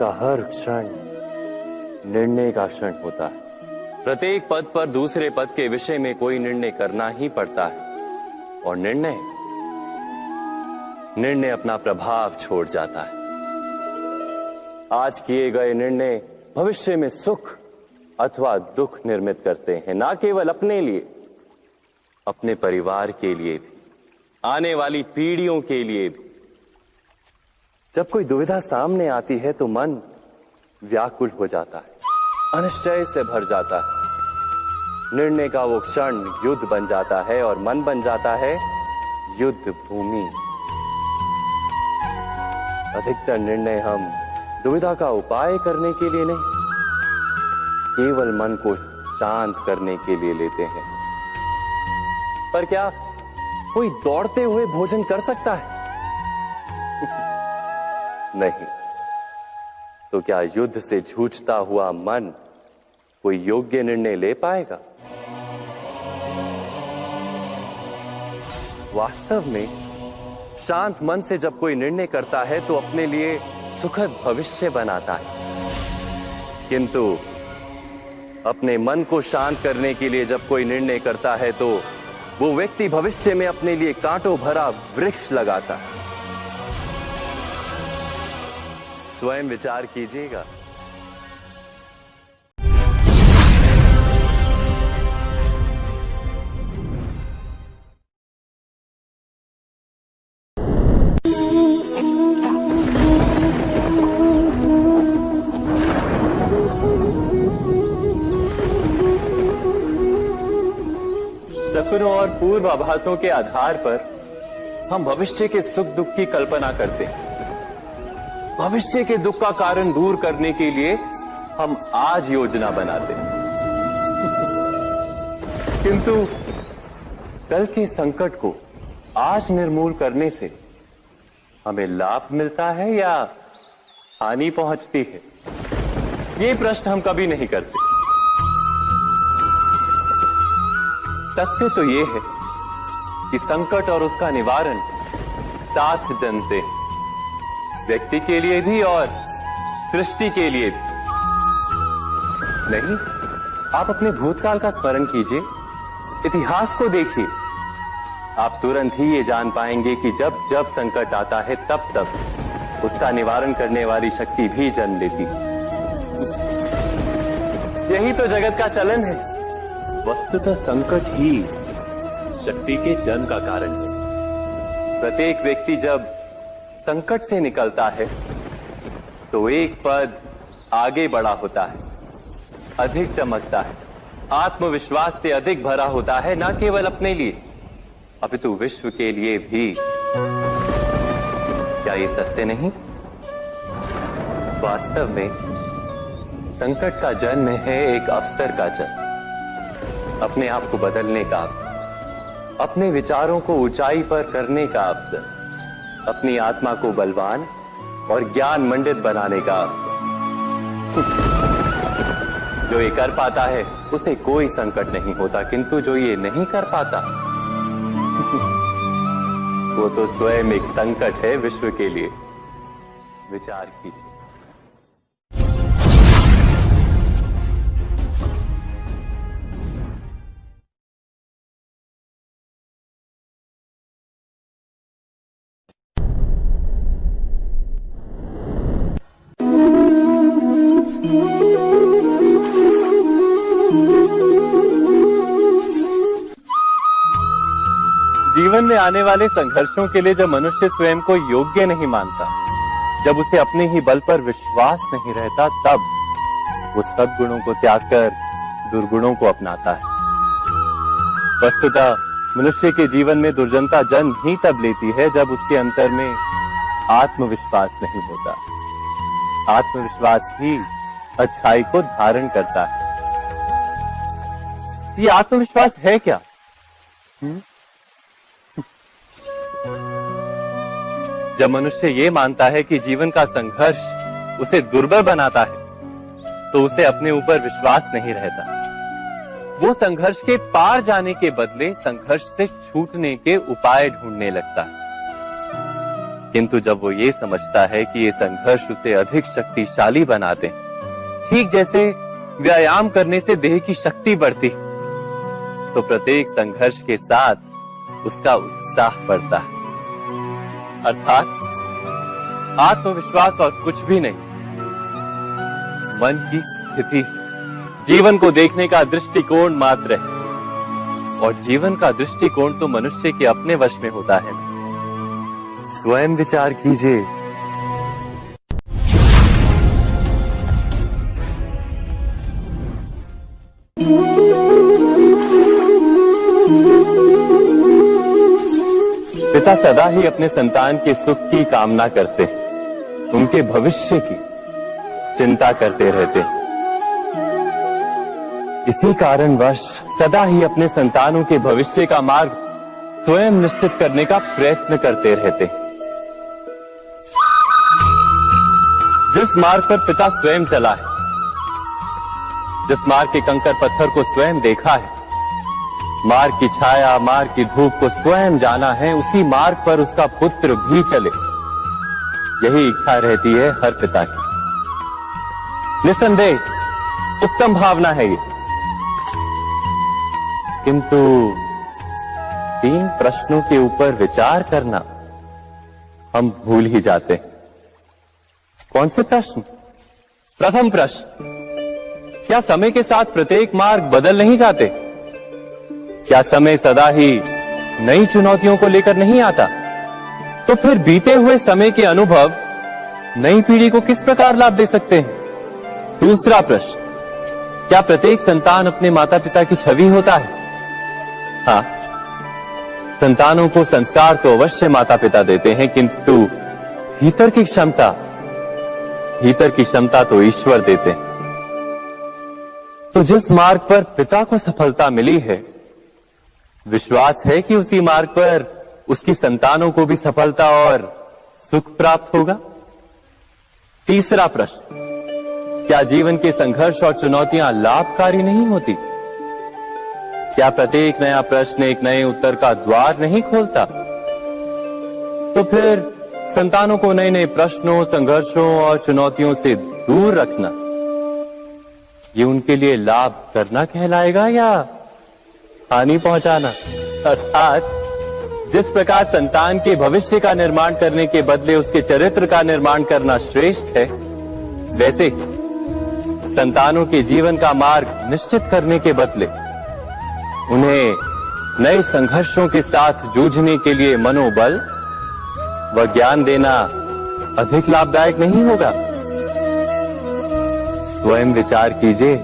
का हर क्षण निर्णय का क्षण होता है। प्रत्येक पद पर दूसरे पद के विषय में कोई निर्णय करना ही पड़ता है और निर्णय अपना प्रभाव छोड़ जाता है। आज किए गए निर्णय भविष्य में सुख अथवा दुख निर्मित करते हैं, ना केवल अपने लिए, अपने परिवार के लिए भी, आने वाली पीढ़ियों के लिए भी। जब कोई दुविधा सामने आती है तो मन व्याकुल हो जाता है, अनिश्चय से भर जाता है। निर्णय का वो क्षण युद्ध बन जाता है और मन बन जाता है युद्ध भूमि। अधिकतर निर्णय हम दुविधा का उपाय करने के लिए नहीं, केवल मन को शांत करने के लिए लेते हैं। पर क्या कोई दौड़ते हुए भोजन कर सकता है? नहीं। तो क्या युद्ध से जूझता हुआ मन कोई योग्य निर्णय ले पाएगा? वास्तव में शांत मन से जब कोई निर्णय करता है तो अपने लिए सुखद भविष्य बनाता है। किंतु अपने मन को शांत करने के लिए जब कोई निर्णय करता है तो वो व्यक्ति भविष्य में अपने लिए कांटों भरा वृक्ष लगाता है। स्वयं विचार कीजिएगा। सपनों और पूर्वाभासों के आधार पर हम भविष्य के सुख दुख की कल्पना करते हैं। भविष्य के दुख का कारण दूर करने के लिए हम आज योजना बनाते हैं। किंतु कल के संकट को आज निर्मूल करने से हमें लाभ मिलता है या हानि पहुंचती है? ये प्रश्न हम कभी नहीं करते। सत्य तो ये है कि संकट और उसका निवारण साथ जनते हैं, व्यक्ति के लिए भी और सृष्टि के लिए भी। नहीं, आप अपने भूतकाल का स्मरण कीजिए, इतिहास को देखिए। आप तुरंत ही ये जान पाएंगे कि जब जब संकट आता है तब तब उसका निवारण करने वाली शक्ति भी जन्म लेती है। यही तो जगत का चलन है। वस्तुतः संकट ही शक्ति के जन्म का कारण है। प्रत्येक व्यक्ति जब संकट से निकलता है तो एक पद आगे बढ़ा होता है, अधिक चमकता है, आत्मविश्वास से अधिक भरा होता है, न केवल अपने लिए अपितु विश्व के लिए भी। क्या ये सत्य नहीं? वास्तव में संकट का जन्म है एक अवसर का जन्म, अपने आप को बदलने का अवसर, अपने विचारों को ऊंचाई पर करने का अवसर, अपनी आत्मा को बलवान और ज्ञान मंडित बनाने का अवसर। जो ये कर पाता है उसे कोई संकट नहीं होता, किंतु जो ये नहीं कर पाता वो तो स्वयं एक संकट है विश्व के लिए। विचार कीजिए। जीवन में आने वाले संघर्षों के लिए जब मनुष्य स्वयं को योग्य नहीं मानता, जब उसे अपने ही बल पर विश्वास नहीं रहता, तब वो सद्गुणों को त्याग कर दुर्गुणों को अपनाता है। वस्तुतः मनुष्य के जीवन में दुर्जनता जन्म ही तब लेती है जब उसके अंतर में आत्मविश्वास नहीं होता। आत्मविश्वास ही अच्छाई को धारण करता है। ये आत्मविश्वास है क्या? जब मनुष्य ये मानता है कि जीवन का संघर्ष उसे दुर्बल बनाता है, तो उसे अपने ऊपर विश्वास नहीं रहता। वो संघर्ष के पार जाने के बदले संघर्ष से छूटने के उपाय ढूंढने लगता है। किंतु जब वो ये समझता है कि ये संघर्ष उसे अधिक शक्तिशाली बनाते हैं, ठीक जैसे व्यायाम करने से देह की शक्ति बढ़ती, तो प्रत्येक संघर्ष के साथ उसका उत्साह बढ़ता है। अर्थात आत्मविश्वास और कुछ भी नहीं, मन की स्थिति, जीवन को देखने का दृष्टिकोण मात्र है। और जीवन का दृष्टिकोण तो मनुष्य के अपने वश में होता है। स्वयं विचार कीजिए। पिता सदा ही अपने संतान के सुख की कामना करते हैं, उनके भविष्य की चिंता करते रहते हैं। इसी कारणवश सदा ही अपने संतानों के भविष्य का मार्ग स्वयं निश्चित करने का प्रयत्न करते रहते हैं। जिस मार्ग पर पिता स्वयं चला है, जिस मार्ग के कंकर पत्थर को स्वयं देखा है, मार्ग की छाया, मार्ग की धूप को स्वयं जाना है, उसी मार्ग पर उसका पुत्र भी चले, यही इच्छा रहती है हर पिता की। निस्संदेह उत्तम भावना है ये, किंतु 3 प्रश्नों के ऊपर विचार करना हम भूल ही जाते हैं। कौन से प्रश्न? प्रथम प्रश्न, क्या समय के साथ प्रत्येक मार्ग बदल नहीं जाते? क्या समय सदा ही नई चुनौतियों को लेकर नहीं आता? तो फिर बीते हुए समय के अनुभव नई पीढ़ी को किस प्रकार लाभ दे सकते हैं? दूसरा प्रश्न, क्या प्रत्येक संतान अपने माता पिता की छवि होता है? हाँ, संतानों को संस्कार तो अवश्य माता पिता देते हैं, किंतु भीतर की क्षमता तो ईश्वर देते हैं। तो जिस मार्ग पर पिता को सफलता मिली है, विश्वास है कि उसी मार्ग पर उसकी संतानों को भी सफलता और सुख प्राप्त होगा। तीसरा प्रश्न, क्या जीवन के संघर्ष और चुनौतियां लाभकारी नहीं होती? क्या प्रत्येक नया प्रश्न एक नए उत्तर का द्वार नहीं खोलता? तो फिर संतानों को नए नए प्रश्नों, संघर्षों और चुनौतियों से दूर रखना, ये उनके लिए लाभ करना कहलाएगा या हानि पहुंचाना? अर्थात जिस प्रकार संतान के भविष्य का निर्माण करने के बदले उसके चरित्र का निर्माण करना श्रेष्ठ है, वैसे संतानों के जीवन का मार्ग निश्चित करने के बदले उन्हें नए संघर्षों के साथ जूझने के लिए मनोबल व ज्ञान देना अधिक लाभदायक नहीं होगा? स्वयं विचार कीजिए।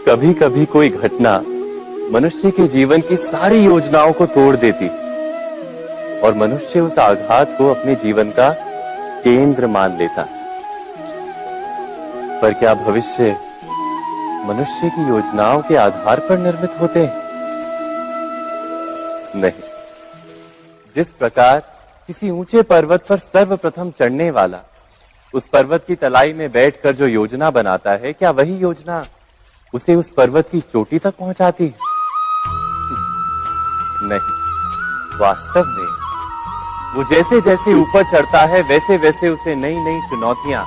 कभी कभी कोई घटना मनुष्य के जीवन की सारी योजनाओं को तोड़ देती और मनुष्य उस आघात को अपने जीवन का केंद्र मान लेता। पर क्या भविष्य मनुष्य की योजनाओं के आधार पर निर्मित होते हैं? नहीं। जिस प्रकार किसी ऊंचे पर्वत पर सर्वप्रथम चढ़ने वाला उस पर्वत की तलाई में बैठकर जो योजना बनाता है, क्या वही योजना उसे उस पर्वत की चोटी तक पहुंचाती है? नहीं। वास्तव में वो जैसे जैसे ऊपर चढ़ता है, वैसे वैसे उसे नई नई चुनौतियां,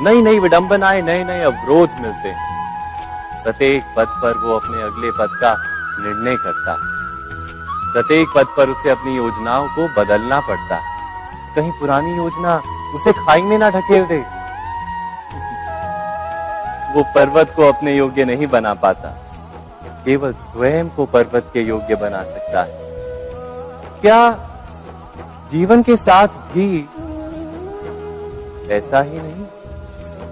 नई नई विडंबनाएं, नए नए अवरोध मिलते हैं। प्रत्येक पद पर वो अपने अगले पद का निर्णय करता है। प्रत्येक पद पर उसे अपनी योजनाओं को बदलना पड़ता है। कहीं पुरानी योजना उसे खाई में ना ढकेल दे। वो पर्वत को अपने योग्य नहीं बना पाता, केवल स्वयं को पर्वत के योग्य बना सकता है। क्या जीवन के साथ भी ऐसा ही नहीं?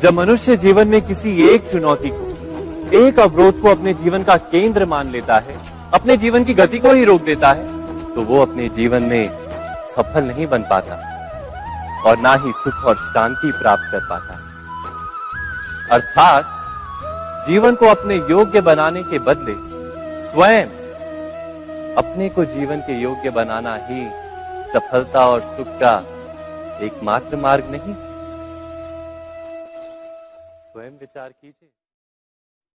जब मनुष्य जीवन में किसी एक चुनौती को, एक अवरोध को अपने जीवन का केंद्र मान लेता है, अपने जीवन की गति को ही रोक देता है तो वो अपने जीवन में सफल नहीं बन पाता और ना ही सुख और शांति प्राप्त कर पाता। अर्थात जीवन को अपने योग्य बनाने के बदले स्वयं अपने को जीवन के योग्य बनाना ही सफलता और सुख का एकमात्र मार्ग नहीं। स्वयं विचार कीजिए।